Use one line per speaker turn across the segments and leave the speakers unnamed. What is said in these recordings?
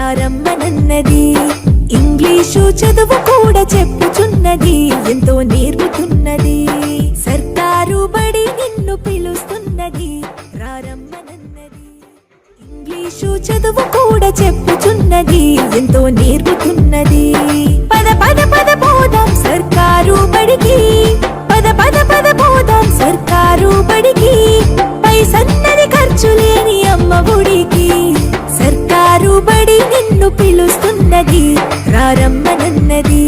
రారమ్మనన్నది. English చదువు కూడా చెప్పుచున్నది, ఎంతో నేర్పుతున్నది. సర్కారు బడి నిన్ను పిలుస్తున్నది, రారమ్మనన్నది. ఇంగ్లీషు చదువు కూడా చెప్పుచున్నది, ఎంతో నేర్పుతున్నది. పద పద పద పోదాం సర్కారు బడికి, పద పద పద పోదాం సర్కారు బడికి. పైసన్నది ఖర్చు లేని అమ్మ ఒడికి. సర్కారు బడి నిన్ను పిలుస్తున్నది, రారమ్మనన్నది.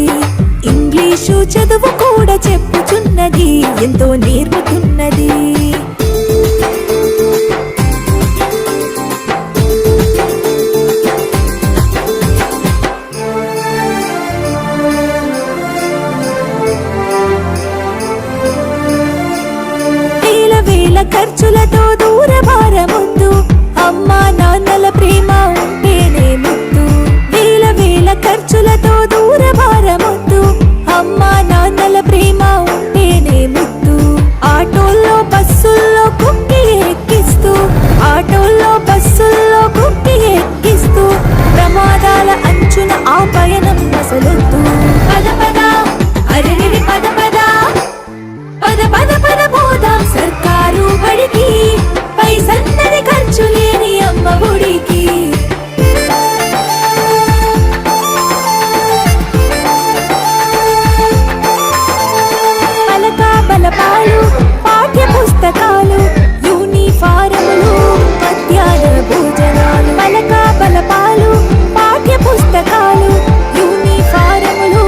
ఇంగ్లీషు చదువు కూడా చెప్పుచున్నది, ఎంతో నేర్పుతున్నది. ఖర్చులతో దూరభారముద్దు, అమ్మా నాన్నల ప్రేమ ఉంటేనే ముద్దు. వేల వేల ఖర్చులతో దూరభారముద్దు, అమ్మా నాన్నల ప్రేమ ఉంటేనే ముద్దు. ఆటోల్లో బస్సుల్లో కుక్కి ఎక్కిస్తూ, ఆటోల్లో బస్సుల్లో కుక్కి ఎక్కిస్తూ, ప్రమాదాల అంచున ఆ పయనం అసలొద్దు. పద పద అరెరి పద పద, పద పద పద పోదాం సర్కారు బడికి. పైసన్నది ఖర్చు లేని అమ్మ ఒడికి. పలక బలపాలు, పాఠ్య పుస్తకాలు, యూనిఫారములు, మధ్యాహ్న భోజనాలు. పలక బలపాలు, పాఠ్య పుస్తకాలు, యూనిఫారములు,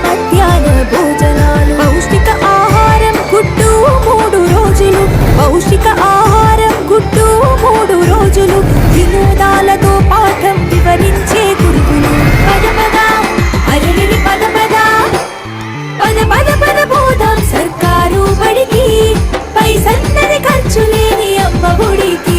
మధ్యాహ్న భోజనాలు. పౌష్టిక ఆహారం గుడ్డు 3 రోజులు, పౌష్టిక ఆహారం గుడ్డు 3 రోజులు. వినోదాలతో పాఠం వివరించే గురువులు. పద పద అరెరి పద పద, పద పద పద పోదాం సర్కారు బడికి. పైసన్నది ఖర్చు లేని అమ్మ ఒడికి.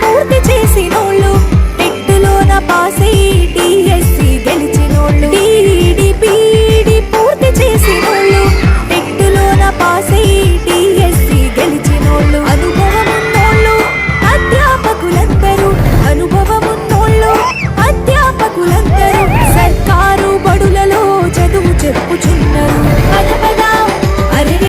పూర్తి చేసినోళ్ళు, టెట్టులోన పాసై డిఎస్సి గెలిచినోళ్ళు. DED పూర్తి చేసినోళ్ళు, టెట్టులోన పాసై డిఎస్సి గెలిచినోళ్ళు. అనుభవమున్నోళ్ళు అధ్యాపకులందరూ, అనుభవమున్నోళ్ళు అధ్యాపకులందరూ సర్కారు బడులలో చదువు చెప్పుచున్నారు.